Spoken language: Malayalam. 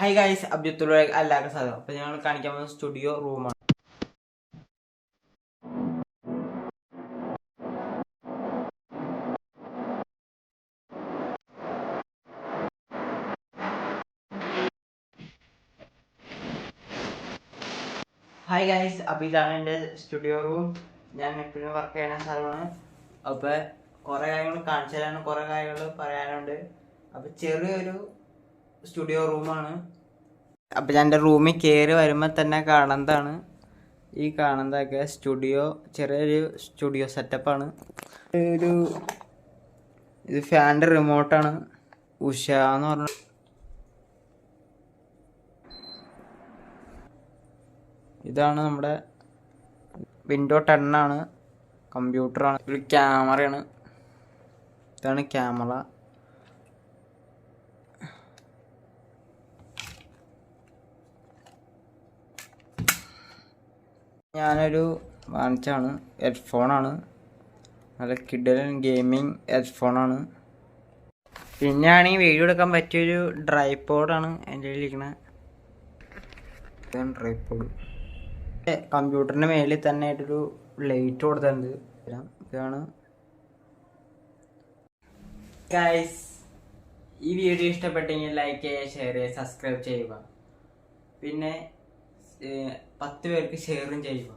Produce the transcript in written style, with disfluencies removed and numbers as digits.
ഹൈ ഗൈസ്, അബ്ദുത്തുള്ള എല്ലാവർക്കും സാധനം. അപ്പോൾ ഞങ്ങൾ കാണിക്കാൻ പോകുന്ന സ്റ്റുഡിയോ റൂമാണ്. ഹായ് ഗൈസ്, അപ്പോൾ ഇതാണ് എൻ്റെ സ്റ്റുഡിയോ റൂം. ഞാൻ എപ്പോഴും വർക്ക് ചെയ്യുന്ന സ്ഥലമാണ്. അപ്പോൾ കുറേ കാര്യങ്ങൾ കാണിച്ചു തരാനും കുറേ കാര്യങ്ങൾ പറയാനുണ്ട്. അപ്പോൾ ചെറിയൊരു സ്റ്റുഡിയോ റൂമാണ്. അപ്പോൾ ഞാൻ എൻ്റെ റൂമിൽ കയറി വരുമ്പോൾ തന്നെ കാണുന്നതാണ് ഈ കാണുന്നതൊക്കെ സ്റ്റുഡിയോ, ചെറിയൊരു സ്റ്റുഡിയോ സെറ്റപ്പാണ്. ഇത് ഫാനിൻ്റെ റിമോട്ടാണ്, ഉഷ എന്ന് പറഞ്ഞ. ഇതാണ് നമ്മുടെ വിൻഡോ 10 ആണ്, കമ്പ്യൂട്ടറാണ്, ഒരു ക്യാമറയാണ്. ഇതാണ് ക്യാമറ. ഞാനൊരു വാങ്ങിച്ചാണ്, ഹെഡ്ഫോണാണ്, നല്ല കിഡിലൻ ഗെയിമിങ് ഹെഡ്ഫോണാണ്. പിന്നെയാണെങ്കിൽ വീഡിയോ എടുക്കാൻ പറ്റിയൊരു ട്രൈപോഡാണ് എൻ്റെ കയ്യിലിരിക്കണത്. ഇതാണ് ട്രൈപോഡ്. കമ്പ്യൂട്ടറിൻ്റെ മേലിൽ തന്നെ ആയിട്ടൊരു ലൈറ്റ് കൊടുത്തിട്ടുണ്ട്. ഇതാണ് ഗൈസ്. ഈ വീഡിയോ ഇഷ്ടപ്പെട്ടെങ്കിൽ ലൈക്ക് ചെയ്യുക, ഷെയർ ചെയ്യുക, സബ്സ്ക്രൈബ് ചെയ്യുക. പിന്നെ 10 പേർക്ക് ഷെയറും ചെയ്യുക.